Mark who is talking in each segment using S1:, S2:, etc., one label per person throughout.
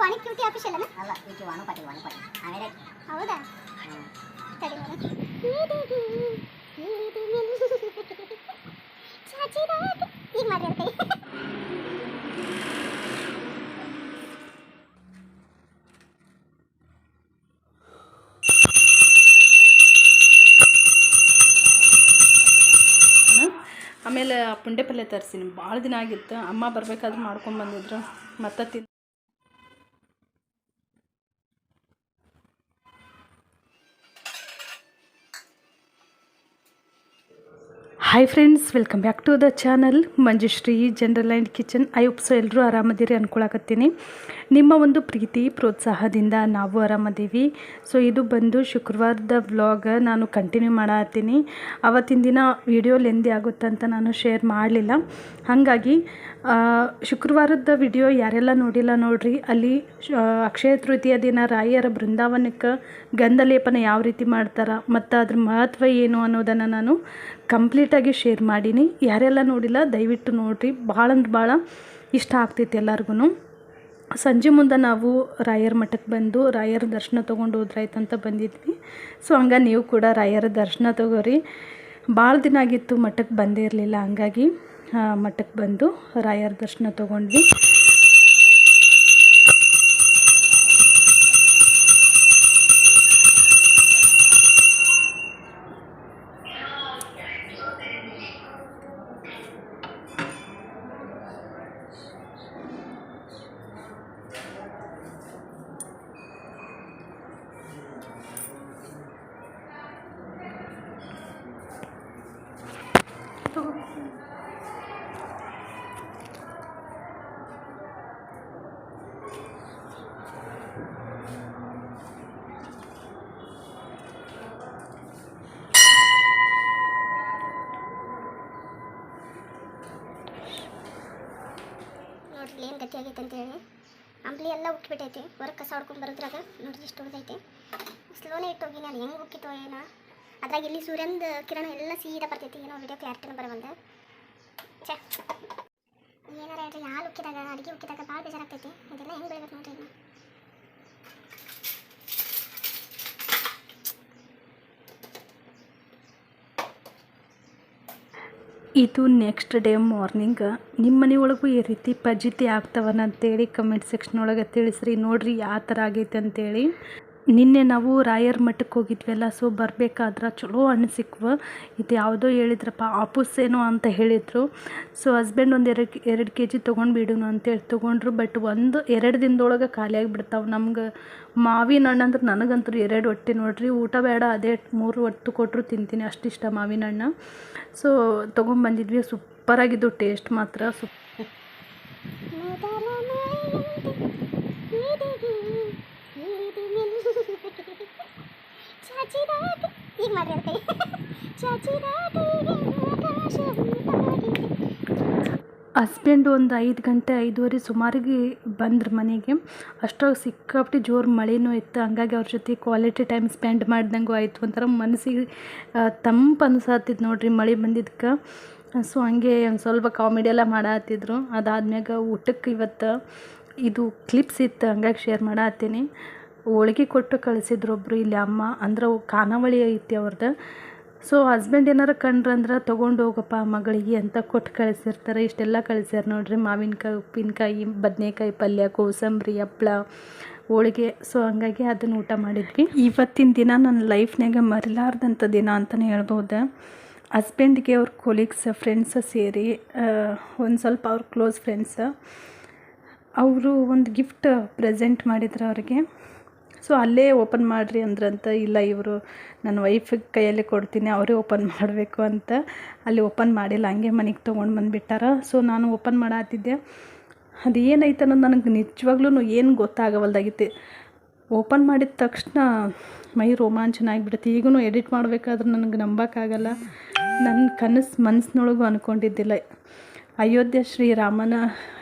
S1: ವಾಣಿ cutie official
S2: ಅಲ್ಲ cutie ವಾಣು Patil ಆಮೇಲೆ
S1: ಹೌದಾ ತಡಿ ಈಗ ಮಾಡ್ರಿ ಕೈ
S3: ಆಮೇಲೆ ಪುಂಡೆ ಪಲ್ಯ ತರಿಸಿನಿ ಭಾಳ ದಿನ ಆಗಿತ್ತು ಅಮ್ಮ ಬರಬೇಕಾದ್ರೆ ಮಾಡ್ಕೊಂಡು ಬಂದಿದ್ರು ಮತ್ತೆ hi friends, welcome back to the channel Manjushree general and kitchen. I hope so ಎಲ್ಲರೂ ಆರಾಮದಿರಿ ಅಂದ್ಕೊಳಕತ್ತೀನಿ. ನಿಮ್ಮ ಒಂದು ಪ್ರೀತಿ ಪ್ರೋತ್ಸಾಹದಿಂದ ನಾವು ಆರಾಮದೀವಿ. ಸೊ ಇದು ಬಂದು ಶುಕ್ರವಾರದ ವ್ಲಾಗ್ ನಾನು ಕಂಟಿನ್ಯೂ ಮಾಡತ್ತೀನಿ. ಅವತ್ತಿನ ದಿನ ವಿಡಿಯೋ ಲೆಂದಿ ಆಗುತ್ತಂತ ನಾನು ಶೇರ್ ಮಾಡಲಿಲ್ಲ. ಹಾಗಾಗಿ ಶುಕ್ರವಾರದ ವಿಡಿಯೋ ಯಾರೆಲ್ಲ ನೋಡಿಲ್ಲ ನೋಡ್ರಿ. ಅಲ್ಲಿ ಅಕ್ಷಯ ತೃತೀಯ ದಿನ ರಾಯರ ಬೃಂದಾವನಕ್ಕೆ ಗಂಧಲೇಪನ ಯಾವ ರೀತಿ ಮಾಡ್ತಾರೆ ಮತ್ತು ಅದ್ರ ಮಹತ್ವ ಏನು ಅನ್ನೋದನ್ನು ನಾನು ಕಂಪ್ಲೀಟಾಗಿ ಶೇರ್ ಮಾಡೀನಿ. ಯಾರೆಲ್ಲ ನೋಡಿಲ್ಲ ದಯವಿಟ್ಟು ನೋಡಿರಿ, ಭಾಳ ಅಂದ್ರೆ ಭಾಳ ಇಷ್ಟ ಆಗ್ತೈತೆ ಎಲ್ಲರಿಗೂ. ಸಂಜೆ ಮುಂದೆ ನಾವು ರಾಯರ ಮಠಕ್ಕೆ ಬಂದು ರಾಯರ ದರ್ಶನ ತೊಗೊಂಡು ಹೋದ್ರಾಯ್ತಂತ ಬಂದಿದ್ವಿ. ಸೊ ಹಂಗೆ ನೀವು ಕೂಡ ರಾಯರ ದರ್ಶನ ತಗೋರಿ. ಭಾಳ ದಿನ ಆಗಿತ್ತು ಮಠಕ್ಕೆ ಬಂದೇ ಇರಲಿಲ್ಲ, ಹಂಗಾಗಿ ಮಠಕ್ಕೆ ಬಂದು ರಾಯರ ದರ್ಶನ ತೊಗೊಂಡ್ವಿ.
S1: ನೋಡ್ರಿ ಏನು ಗತಿ ಆಗೈತೆ ಅಂತೇಳಿ ಅಂಬ್ಲಿ ಎಲ್ಲ ಉಕ್ಕಿಬಿಟ್ಟೈತಿ. ಹೊರಗೆ ಕಸ ಹೊಡ್ಕೊಂಡು ಬರೋದ್ರಾಗ ನೋಡ್ರಿ ಎಷ್ಟು ಉಳಿದೈತೆ. ಸ್ಲೋನೇ ಇಟ್ಟೋಗಿ ನಾನು ಹೆಂಗೆ ಉಕ್ಕಿತೋ ಏನೋ. ಅದ್ರಾಗ ಇಲ್ಲಿ ಸೂರ್ಯನದ ಕಿರಣ ಎಲ್ಲ ಸೀದಾ ಬರ್ತೈತಿ. ಏನೋ ವಿಡಿಯೋ ಕ್ಲಾರಿಟಿನ ಬರವಲ್ದು. ಛೇ ಏನಾರ ಹೇಳ್ರಿ, ಹಾಲು ಉಕ್ಕಿದಾಗ ಅಡುಗೆ ಉಕ್ಕಿದಾಗ ಭಾಳ ಬೇಜಾರಾಗ್ತೈತಿ. ಇದೆಲ್ಲ ಹೆಂಗೆ ಬೆಳಿಬೇಕು ನೋಡ್ರಿ. ಇನ್ನು
S3: ಇದು ನೆಕ್ಸ್ಟ್ ಡೇ ಮಾರ್ನಿಂಗ್. ನಿಮ್ಮ ಮನೆಯೊಳಗೂ ಈ ರೀತಿ ಫಜೀತಿ ಆಗ್ತವನ ಅಂತೇಳಿ ಕಮೆಂಟ್ ಸೆಕ್ಷನ್ ಒಳಗೆ ತಿಳಿಸ್ರಿ. ನೋಡಿರಿ ಯಾವ ಥರ ಆಗೈತೆ ಅಂತೇಳಿ. ನಿನ್ನೆ ನಾವು ರಾಯರ ಮಠಕ್ಕೆ ಹೋಗಿದ್ವಲ್ಲ, ಸೊ ಬರಬೇಕಾದ್ರೆ ಚಲೋ ಹಣ್ಣು ಸಿಕ್ವು. ಇದು ಯಾವುದೋ ಹೇಳಿದ್ರಪ್ಪ ಆಪೂಸ್ ಏನೋ ಅಂತ ಹೇಳಿದರು. ಸೊ ಹಸ್ಬೆಂಡ್ ಒಂದು ಎರಡು ಕೆ ಜಿ ತೊಗೊಂಡು ಬಿಡೋಣ ಅಂತೇಳಿ ತೊಗೊಂಡ್ರು. ಬಟ್ 1-2 ದಿನದೊಳಗೆ ಖಾಲಿಯಾಗಿ ಬಿಡ್ತಾವೆ. ನಮ್ಗೆ ಮಾವಿನ ಹಣ್ಣು ಅಂದ್ರೆ ನನಗಂತೂ 2 ಹೊಟ್ಟೆ ನೋಡ್ರಿ. ಊಟ ಬೇಡ, ಅದೇ 3 ಹೊತ್ತು ಕೊಟ್ಟರು ತಿಂತೀನಿ, ಅಷ್ಟಿಷ್ಟ ಮಾವಿನ ಹಣ್ಣು. ಸೊ ತೊಗೊಂಬಂದಿದ್ವಿ. ಸೂಪರಾಗಿದ್ದು, ಟೇಸ್ಟ್ ಮಾತ್ರ
S1: ಈಗ ಮಾಡ್ರಿ ಕೈ
S3: ಹಸ್ಬೆಂಡು ಒಂದು 5 ಗಂಟೆ 5:30 ಸುಮಾರಿಗೆ ಬಂದ್ರು ಮನೆಗೆ. ಅಷ್ಟೊಂದು ಸಿಕ್ಕಾಪಟ್ಟೆ ಜೋರು ಮಳೆನೂ ಇತ್ತು. ಹಂಗಾಗಿ ಅವ್ರ ಜೊತೆ ಕ್ವಾಲಿಟಿ ಟೈಮ್ ಸ್ಪೆಂಡ್ ಮಾಡ್ದಂಗೂ ಆಯಿತು. ಒಂಥರ ಮನಸ್ಸಿಗೆ ತಂಪು ಅನ್ಸತ್ತಿದ್ದು ನೋಡ್ರಿ ಮಳೆ ಬಂದಿದ್ದಕ್ಕೆ. ಸೊ ಹಂಗೆ ಒಂದು ಸ್ವಲ್ಪ ಕಾಮಿಡಿ ಎಲ್ಲ ಮಾಡತ್ತಿದ್ರು. ಅದಾದ್ಮ್ಯಾಗ ಊಟಕ್ಕೆ ಇವತ್ತು ಇದು ಕ್ಲಿಪ್ಸ್ ಇತ್ತು, ಹಂಗಾಗಿ ಶೇರ್ ಮಾಡತ್ತೀನಿ. ಹೋಳಿಗೆ ಕೊಟ್ಟು ಕಳಿಸಿದ್ರು ಒಬ್ಬರು ಇಲ್ಲಿ ಅಮ್ಮ, ಅಂದ್ರೆ ಖಾನಾವಳಿ ಐತಿ ಅವ್ರದ್ದು. ಸೊ ಹಸ್ಬೆಂಡ್ ಏನಾರು ಕಂಡ್ರಂದ್ರೆ ತೊಗೊಂಡು ಹೋಗಪ್ಪ ಮಗಳಿಗೆ ಅಂತ ಕೊಟ್ಟು ಕಳಿಸಿರ್ತಾರೆ. ಇಷ್ಟೆಲ್ಲ ಕಳಿಸ್ಯಾರ ನೋಡ್ರಿ. ಮಾವಿನಕಾಯಿ, ಉಪ್ಪಿನಕಾಯಿ, ಬದನೆಕಾಯಿ ಪಲ್ಯ, ಕೋಸಂಬರಿ, ಹಪ್ಳ, ಹೋಳಿಗೆ. ಸೊ ಹಂಗಾಗಿ ಅದನ್ನು ಊಟ ಮಾಡಿದ್ವಿ. ಇವತ್ತಿನ ದಿನ ನನ್ನ ಲೈಫ್ನಾಗ ಮರಿಲಾರ್ದಂಥ ದಿನ ಅಂತಲೇ ಹೇಳ್ಬೋದು. ಹಸ್ಬೆಂಡ್ಗೆ ಅವ್ರ ಕೊಲೀಗ್ಸ್ ಫ್ರೆಂಡ್ಸ್ ಸೇರಿ ಒಂದು ಸ್ವಲ್ಪ ಅವ್ರ ಕ್ಲೋಸ್ ಫ್ರೆಂಡ್ಸ್ ಅವರು ಒಂದು ಗಿಫ್ಟ್ ಪ್ರೆಸೆಂಟ್ ಮಾಡಿದ್ರು ಅವ್ರಿಗೆ. ಸೊ ಅಲ್ಲೇ ಓಪನ್ ಮಾಡಿರಿ ಅಂದ್ರಂತ. ಇಲ್ಲ, ಇವರು ನನ್ನ ವೈಫಿಗೆ ಕೈಯಲ್ಲೇ ಕೊಡ್ತೀನಿ, ಅವರೇ ಓಪನ್ ಮಾಡಬೇಕು ಅಂತ ಅಲ್ಲಿ ಓಪನ್ ಮಾಡಿಲ್ಲ, ಹಂಗೆ ಮನೆಗೆ ತೊಗೊಂಡು ಬಂದುಬಿಟ್ಟಾರ. ಸೊ ನಾನು ಓಪನ್ ಮಾಡತ್ತಿದ್ದೆ. ಅದು ಏನೈತೆ ಅನ್ನೋದು ನನಗೆ ನಿಜವಾಗ್ಲೂ ಏನು ಗೊತ್ತಾಗವಲ್ದಾಗಿತ್ತು. ಓಪನ್ ಮಾಡಿದ ತಕ್ಷಣ ಮೈ ರೋಮಾಂಚನ ಆಗಿಬಿಡುತ್ತೆ. ಈಗೂ ಎಡಿಟ್ ಮಾಡಬೇಕಾದ್ರೆ ನನಗೆ ನಂಬೋಕ್ಕಾಗಲ್ಲ. ನನ್ನ ಮನಸ್ಸಿನೊಳಗೂ ಅಂದ್ಕೊಂಡಿದ್ದಿಲ್ಲ. ಅಯೋಧ್ಯೆ ಶ್ರೀರಾಮನ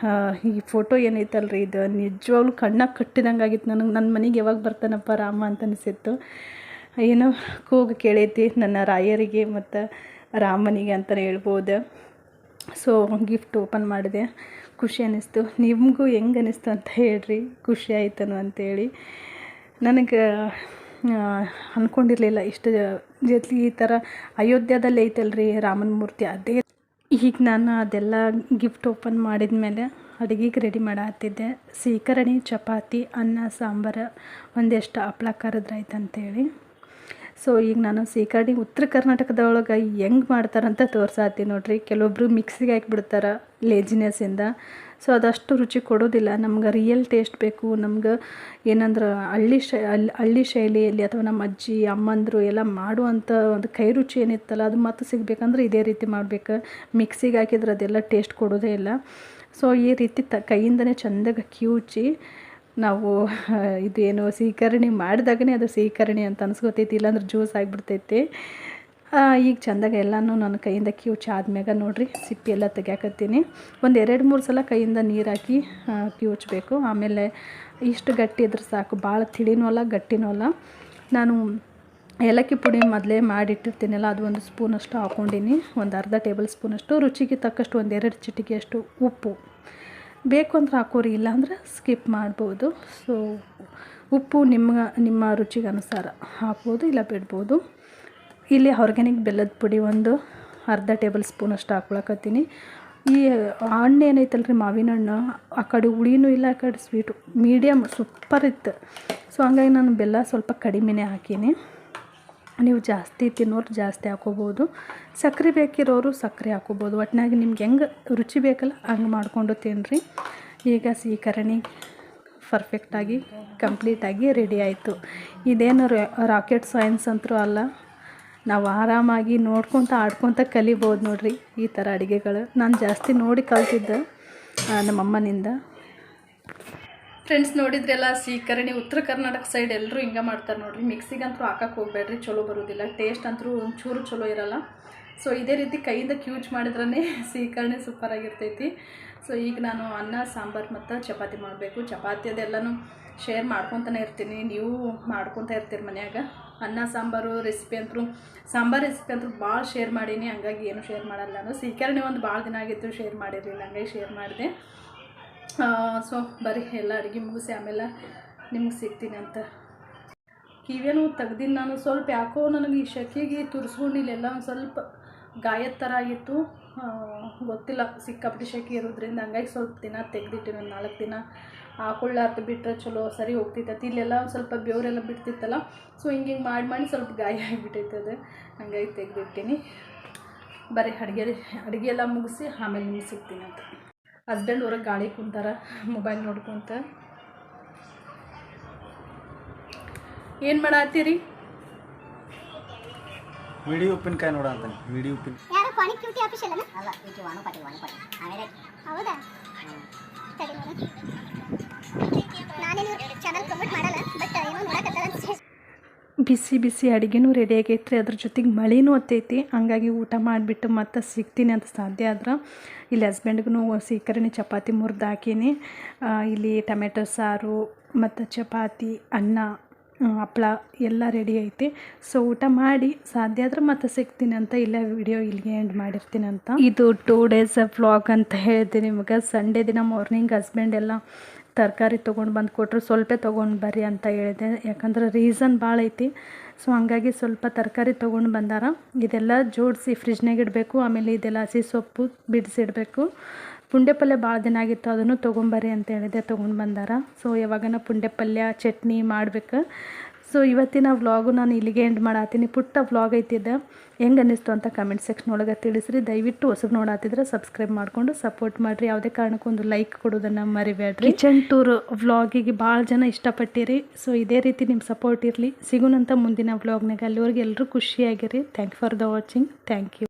S3: ಈ ಫೋಟೋ ಏನೈತಲ್ರಿ, ಇದು ನಿಜವಾಗ್ಲೂ ಕಣ್ಣಾಗ ಕಟ್ಟಿದಂಗೆ ಆಗಿತ್ತು ನನಗೆ. ನನ್ನ ಮನೆಗೆ ಯಾವಾಗ ಬರ್ತಾನಪ್ಪ ರಾಮ ಅಂತ ಅನಿಸಿತ್ತು. ಏನೋ ಕೂಗು ಕೇಳೈತಿ ನನ್ನ ರಾಯರಿಗೆ ಮತ್ತು ರಾಮನಿಗೆ ಅಂತಲೇ ಹೇಳ್ಬೋದು. ಸೊ ಗಿಫ್ಟ್ ಓಪನ್ ಮಾಡಿದೆ, ಖುಷಿ ಅನ್ನಿಸ್ತು. ನಿಮಗೂ ಹೆಂಗೆ ಅನ್ನಿಸ್ತು ಅಂತ ಹೇಳ್ರಿ, ಖುಷಿ ಆಯ್ತನು ಅಂತೇಳಿ. ನನಗೆ ಅಂದ್ಕೊಂಡಿರಲಿಲ್ಲ ಇಷ್ಟು ಜೊತೆ ಈ ಥರ ಅಯೋಧ್ಯದಲ್ಲಿ ಐತಲ್ರಿ ರಾಮನ ಮೂರ್ತಿ, ಅದೇ ಈಗ ನಾನು ಅದೆಲ್ಲ ಗಿಫ್ಟ್ ಓಪನ್ ಮಾಡಿದ ಮೇಲೆ ಅಡುಗೆಗೆ ರೆಡಿ ಮಾಡತ್ತಿದ್ದೆ. ಸೀಕರಣಿ, ಚಪಾತಿ, ಅನ್ನ, ಸಾಂಬಾರು, ಒಂದೆಷ್ಟು ಹಪ್ಳ ಕರೆದ್ರಾಯ್ತು ಅಂತೇಳಿ. ಸೊ ಈಗ ನಾನು ಸೀಕರಣಿ ಉತ್ತರ ಕರ್ನಾಟಕದೊಳಗೆ ಹೆಂಗೆ ಮಾಡ್ತಾರಂತ ತೋರ್ಸಾತೀನಿ ನೋಡ್ರಿ. ಕೆಲವೊಬ್ರು ಮಿಕ್ಸಿಗೆ ಹಾಕಿಬಿಡ್ತಾರೆ ಲೇಜಿನೆಸ್ಸಿಂದ, ಸೊ ಅದಷ್ಟು ರುಚಿ ಕೊಡೋದಿಲ್ಲ. ನಮ್ಗೆ ರಿಯಲ್ ಟೇಸ್ಟ್ ಬೇಕು. ನಮ್ಗೆ ಏನಂದ್ರೆ ಹಳ್ಳಿ ಶೈಲಿಯಲ್ಲಿ ಅಥವಾ ನಮ್ಮ ಅಜ್ಜಿ ಅಮ್ಮಂದರು ಎಲ್ಲ ಮಾಡುವಂಥ ಒಂದು ಕೈ ರುಚಿ ಏನಿತ್ತಲ್ಲ ಅದು ಮತ್ತೆ ಸಿಗಬೇಕಂದ್ರೆ ಇದೇ ರೀತಿ ಮಾಡಬೇಕು. ಮಿಕ್ಸಿಗೆ ಹಾಕಿದ್ರೆ ಅದೆಲ್ಲ ಟೇಸ್ಟ್ ಕೊಡೋದೇ ಇಲ್ಲ. ಸೊ ಈ ರೀತಿ ಕೈಯಿಂದನೇ ಚೆಂದಾಗಿ ಕಿವುಚಿ ನಾವು ಇದೇನು ಸೀಕರಣಿ ಮಾಡಿದಾಗನೇ ಅದು ಸೀಕರಣಿ ಅಂತ ಅನ್ಸ್ಕೊತೈತಿ, ಇಲ್ಲಾಂದ್ರೆ ಜ್ಯೂಸ್ ಆಗಿಬಿಡ್ತೈತಿ. ಈಗ ಚೆಂದಾಗಿ ಎಲ್ಲನೂ ನನ್ನ ಕೈಯಿಂದ ಕಿವುಚಿ ಆದ್ಮ್ಯಾಗ ನೋಡಿರಿ ಸಿಪ್ಪಿ ಎಲ್ಲ ತೆಗ್ಯಾಕತ್ತೀನಿ. ಒಂದು 2-3 ಸಲ ಕೈಯಿಂದ ನೀರು ಹಾಕಿ ಕಿವುಚಬೇಕು. ಆಮೇಲೆ ಇಷ್ಟು ಗಟ್ಟಿ ಇದ್ರೆ ಸಾಕು, ಭಾಳ ತಿಳಿನೂ ಅಲ್ಲ ಗಟ್ಟಿನೂ ಅಲ್ಲ. ನಾನು ಏಲಕ್ಕಿ ಪುಡಿ ಮೊದಲೇ ಮಾಡಿಟ್ಟಿರ್ತೀನಲ್ಲ, ಅದು 1 ಸ್ಪೂನಷ್ಟು ಹಾಕ್ಕೊಂಡೀನಿ. ಒಂದು ಅರ್ಧ ಟೇಬಲ್ ಸ್ಪೂನಷ್ಟು, ರುಚಿಗೆ ತಕ್ಕಷ್ಟು 1-2 ಚಿಟಿಕೆಯಷ್ಟು ಉಪ್ಪು. ಬೇಕು ಅಂದ್ರೆ ಹಾಕೋರಿ, ಇಲ್ಲಾಂದ್ರೆ ಸ್ಕಿಪ್ ಮಾಡ್ಬೋದು. ಸೊ ಉಪ್ಪು ನಿಮ್ಮ ರುಚಿಗೆ ಅನುಸಾರ ಹಾಕ್ಬೋದು, ಇಲ್ಲ ಬಿಡ್ಬೋದು. ಇಲ್ಲಿ ಆರ್ಗ್ಯಾನಿಕ್ ಬೆಲ್ಲದ ಪುಡಿ ಒಂದು ಅರ್ಧ ಟೇಬಲ್ ಸ್ಪೂನಷ್ಟು ಹಾಕ್ಕೊಳಕತ್ತೀನಿ. ಈ ಹಣ್ಣು ಏನೈತಲ್ರಿ ಮಾವಿನ ಹಣ್ಣು, ಆ ಕಡೆ ಹುಳಿನೂ ಇಲ್ಲ, ಆ ಕಡೆ ಸ್ವೀಟು ಮೀಡಿಯಮ್ ಸೂಪರ್ ಇತ್ತು. ಸೊ ಹಂಗಾಗಿ ನಾನು ಬೆಲ್ಲ ಸ್ವಲ್ಪ ಕಡಿಮೆನೇ ಹಾಕೀನಿ. ನೀವು ಜಾಸ್ತಿ ತಿನ್ನೋರು ಜಾಸ್ತಿ ಹಾಕೋಬೋದು, ಸಕ್ಕರೆ ಬೇಕಿರೋರು ಸಕ್ಕರೆ ಹಾಕೋಬೋದು. ಒಟ್ಟಿನಾಗಿ ನಿಮ್ಗೆ ಹೆಂಗೆ ರುಚಿ ಬೇಕಲ್ಲ ಹಂಗೆ ಮಾಡಿಕೊಂಡು ತಿನ್ನಿರಿ. ಈಗ ಸೀಕರಣಿ ಪರ್ಫೆಕ್ಟಾಗಿ ಕಂಪ್ಲೀಟಾಗಿ ರೆಡಿ ಆಯಿತು. ಇದೇನು ರಾಕೆಟ್ ಸೈನ್ಸ್ ಅಂತೂ ಅಲ್ಲ, ನಾವು ಆರಾಮಾಗಿ ನೋಡ್ಕೊತ ಆಡ್ಕೊತ ಕಲಿಬೋದು ನೋಡಿರಿ ಈ ಥರ ಅಡುಗೆಗಳು. ನಾನು ಜಾಸ್ತಿ ನೋಡಿ ಕಲ್ತಿದ್ದೆ ನಮ್ಮಮ್ಮನಿಂದ. ಫ್ರೆಂಡ್ಸ್ ನೋಡಿದ್ರೆಲ್ಲ ಸೀಕರಣಿ ಉತ್ತರ ಕರ್ನಾಟಕ ಸೈಡ್ ಎಲ್ಲರೂ ಹಿಂಗೆ ಮಾಡ್ತಾರೆ ನೋಡಿರಿ. ಮಿಕ್ಸಿಗಂತೂ ಹಾಕಕ್ಕೆ ಹೋಗ್ಬೇಡ್ರಿ, ಚಲೋ ಬರೋದಿಲ್ಲ, ಟೇಸ್ಟ್ ಅಂತೂ ಒಂಚೂರು ಚಲೋ ಇರೋಲ್ಲ. ಸೊ ಇದೇ ರೀತಿ ಕೈಯಿಂದ ಕ್ಯೂಚ್ ಮಾಡಿದ್ರೇ ಸೀಕರಣಿ ಸೂಪರಾಗಿರ್ತೈತಿ. ಸೊ ಈಗ ನಾನು ಅನ್ನ, ಸಾಂಬಾರು ಮತ್ತು ಚಪಾತಿ ಮಾಡಬೇಕು. ಚಪಾತಿ ಅದೆಲ್ಲನೂ ಶೇರ್ ಮಾಡ್ಕೊತಾನೆ ಇರ್ತೀನಿ, ನೀವು ಮಾಡ್ಕೊತಾ ಇರ್ತೀರಿ ಮನ್ಯಾಗ. ಅನ್ನ ಸಾಂಬಾರು ರೆಸಿಪಿ ಅಂತೂ ಭಾಳ ಶೇರ್ ಮಾಡೀನಿ, ಹಂಗಾಗಿ ಏನು ಶೇರ್ ಮಾಡಲ್ಲ ನಾನು. ಸೀಕರಣಿ ಒಂದು ಭಾಳ ದಿನ ಆಗಿತ್ತು ಶೇರ್ ಮಾಡಿರಲಿಲ್ಲ, ಹಂಗಾಗಿ ಶೇರ್ ಮಾಡಿದೆ. ಸೊ ಬರೀ ಎಲ್ಲ ಅಡುಗೆ ಮುಗಿಸಿ ಆಮೇಲೆ ನಿಮ್ಗೆ ಸಿಗ್ತೀನಿ ಅಂತ. ಕಿವಿಯೂ ತೆಗ್ದಿನಿ ನಾನು. ಸ್ವಲ್ಪ ಯಾಕೋ ನನಗೆ ಈ ಶೆಕೆಗೆ ತುರಿಸ್ಕೊಂಡಿಲ್ಲ, ಒಂದು ಸ್ವಲ್ಪ ಗಾಯದ ಥರ ಆಗಿತ್ತು, ಗೊತ್ತಿಲ್ಲ, ಸಿಕ್ಕಾಪಟ್ಟೆ ಶೆಕೆ ಇರೋದ್ರಿಂದ. ಹಂಗಾಗಿ ಸ್ವಲ್ಪ ದಿನ ತೆಗೆದಿಟ್ಟಿನಿ, ಒಂದು 4 ದಿನ ಹಾಕೊಳ್ಳಾರ್ದು ಬಿಟ್ಟರೆ ಚಲೋ ಸರಿ ಹೋಗ್ತಿತ್ತೈತಿ. ಇಲ್ಲೆಲ್ಲ ಒಂದು ಸ್ವಲ್ಪ ಬೆವರೆಲ್ಲ ಬಿಡ್ತಿತ್ತಲ್ಲ, ಸೊ ಹಿಂಗೆ ಮಾಡಿ ಸ್ವಲ್ಪ ಗಾಯ ಆಗಿಬಿಟ್ಟೈತೆ ಅದು, ಹಂಗಾಗಿ ತೆಗೆದಿಟ್ಟಿನಿ. ಬರೀ ಅಡುಗೆ ಎಲ್ಲ ಮುಗಿಸಿ ಆಮೇಲೆ ನಿಮ್ಗೆ ಸಿಗ್ತೀನಿ ಅಂತ. ಹಸ್ಬೆಂಡ್ ಹೊರಗೆ ಗಾಳಿ ಕುಂತಾರ ಮೊಬೈಲ್ ನೋಡ್ಕೊತ. ಏನು ಮಾಡತ್ತೀರಿ?
S4: ವಿಡಿಯೋ ಉಪ್ಪಿನಕಾಯಿ ನೋಡ ಅಂತ. ವಿಡಿಯೋ ಉಪ್ಪಿನ
S1: ಯಾರು ಪಾನಿ ಕ್ಯೂಟಿ ಆಫೀಷಿಯಲ್ ಅಲ್ಲ?
S2: ಅಲ್ಲ, ಇದು ವಾನು ಪಾಟೀಲ್ ಆಮೇಲೆ
S1: ಹೌದಾ? ಸರಿ ನೋಡು, ನಾನೇನು ಚಾನಲ್ ಪ್ರಮೋಟ್ ಮಾಡಲ್ಲ, ಬಟ್ ಏನೋ ನೋಡಕತ್ತಾರ ಅಂತ.
S3: ಬಿಸಿ ಬಿಸಿ ಅಡುಗೆನೂ ರೆಡಿ ಆಗೈತ್ರಿ, ಅದ್ರ ಜೊತೆಗೆ ಮಳೆನೂ ಹತ್ತೈತಿ. ಹಂಗಾಗಿ ಊಟ ಮಾಡಿಬಿಟ್ಟು ಮತ್ತೆ ಸಿಗ್ತೀನಿ ಅಂತ ಸಾಧ್ಯ ಆದ್ರೆ. ಇಲ್ಲಿ ಹಸ್ಬೆಂಡ್ಗೂ ಸೀಕರಣಿ ಚಪಾತಿ ಮುರಿದು ಹಾಕೀನಿ. ಇಲ್ಲಿ ಟೊಮೆಟೊ ಸಾರು ಮತ್ತು ಚಪಾತಿ, ಅನ್ನ, ಹಪ್ಳ ಎಲ್ಲ ರೆಡಿ ಐತಿ. ಸೊ ಊಟ ಮಾಡಿ ಸಾಧ್ಯ ಆದ್ರೆ ಮತ್ತೆ ಸಿಗ್ತೀನಿ ಅಂತ ಇಲ್ಲ ವಿಡಿಯೋ ಇಲ್ಲಿಗೆ ಎಂಡ್ ಮಾಡಿರ್ತೀನಿ ಅಂತ. ಇದು 2 ಡೇಸ್ ವ್ಲಾಗ್ ಅಂತ ಹೇಳಿದೆ ನಿಮಗೆ. ಸಂಡೇ ದಿನ ಮಾರ್ನಿಂಗ್ ಹಸ್ಬೆಂಡ್ ಎಲ್ಲ ತರಕಾರಿ ತೊಗೊಂಡು ಬಂದು ಕೊಟ್ಟರು, ಸ್ವಲ್ಪ ತೊಗೊಂಡು ಬರ್ರಿ ಅಂತ ಹೇಳಿದೆ, ಯಾಕಂದ್ರೆ ರೀಸನ್ ಭಾಳ ಐತಿ. ಸೊ ಹಂಗಾಗಿ ಸ್ವಲ್ಪ ತರಕಾರಿ ತೊಗೊಂಡು ಬಂದಾರ. ಇದೆಲ್ಲ ಜೋಡಿಸಿ ಫ್ರಿಜ್ನಾಗ ಇಡಬೇಕು. ಆಮೇಲೆ ಇದೆಲ್ಲ ಹಸಿ ಸೊಪ್ಪು ಬಿಡಿಸಿಡಬೇಕು. ಪುಂಡೆ ಪಲ್ಯ ಭಾಳ ದಿನ ಆಗಿತ್ತು, ಅದನ್ನು ತೊಗೊಂಬರ್ರಿ ಅಂತ ಹೇಳಿದೆ, ತೊಗೊಂಡು ಬಂದಾರ. ಸೊ ಯಾವಾಗನ ಪುಂಡೆ ಪಲ್ಯ ಚಟ್ನಿ ಮಾಡ್ಬೇಕು. ಸೊ ಇವತ್ತಿನ ವ್ಲಾಗು ನಾನು ಇಲ್ಲಿಗೆ ಎಂಡ್ ಮಾಡತ್ತೀನಿ. ಪುಟ್ಟ ವ್ಲಾಗ್ ಐತಿದ್ದೆ, ಹೆಂಗೆ ಅನ್ನಿಸ್ತು ಅಂತ ಕಮೆಂಟ್ ಸೆಕ್ಷನ್ ಒಳಗೆ ತಿಳಿಸ್ರಿ. ದಯವಿಟ್ಟು ಹೊಸಬ್ ನೋಡತ್ತಿದ್ರೆ ಸಬ್ಸ್ಕ್ರೈಬ್ ಮಾಡಿಕೊಂಡು ಸಪೋರ್ಟ್ ಮಾಡಿರಿ. ಯಾವುದೇ ಕಾರಣಕ್ಕೂ ಒಂದು ಲೈಕ್ ಕೊಡೋದನ್ನು ಮರಿಬೇಡ್ರಿ. ಕಿಚನ್ ಟೂರ್ ವ್ಲಾಗಿಗೆ ಭಾಳ ಜನ ಇಷ್ಟಪಟ್ಟಿರಿ. ಸೊ ಇದೇ ರೀತಿ ನಿಮ್ಮ ಸಪೋರ್ಟ್ ಇರಲಿ. ಸಿಗೋಣಂತ ಮುಂದಿನ ವ್ಲಾಗ್ನಾಗ. ಅಲ್ಲಿವರೆಗೆ ಎಲ್ಲರೂ ಖುಷಿಯಾಗಿರಿ. Thank you for the watching. Thank you.